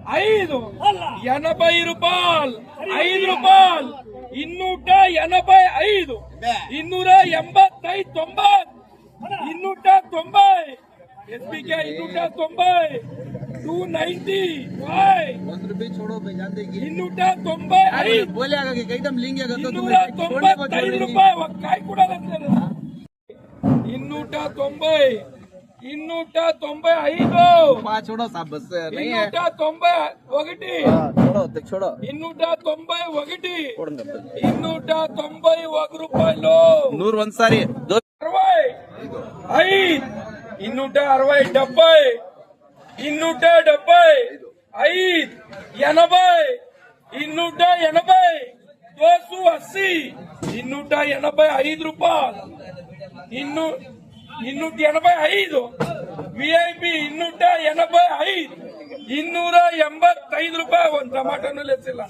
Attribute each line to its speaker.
Speaker 1: 5 80 రూపాయలు 5 రూపాయలు 285 285 290 SBK 290 295
Speaker 2: ₹1 छोड़ो भाई जानते कि
Speaker 1: 295
Speaker 2: बोले आगे कि एकदम लेंगे अगर तो तुम
Speaker 1: 295 ರೂಪಾಯಿ ಒಕ್ಕಾಯಿ ಕೂಡ ಬಂದಿಲ್ಲ 290 295
Speaker 2: छोड़ो साहब बस नहीं है
Speaker 1: 291
Speaker 2: छोड़ो छोड़ो
Speaker 1: 291 291 ರೂಪಾಯಿలు
Speaker 2: 100 ಒಂದ್ಸಾರಿ
Speaker 1: 60 260 270 280 ರೂಪಾಯಿ 285 ವಿಐಪಿ 285 285 ರೂಪಾಯಿ ಒಂದು ಟಮಾಟೋನು ಲೆಕ್ಸಿಲ್ಲ.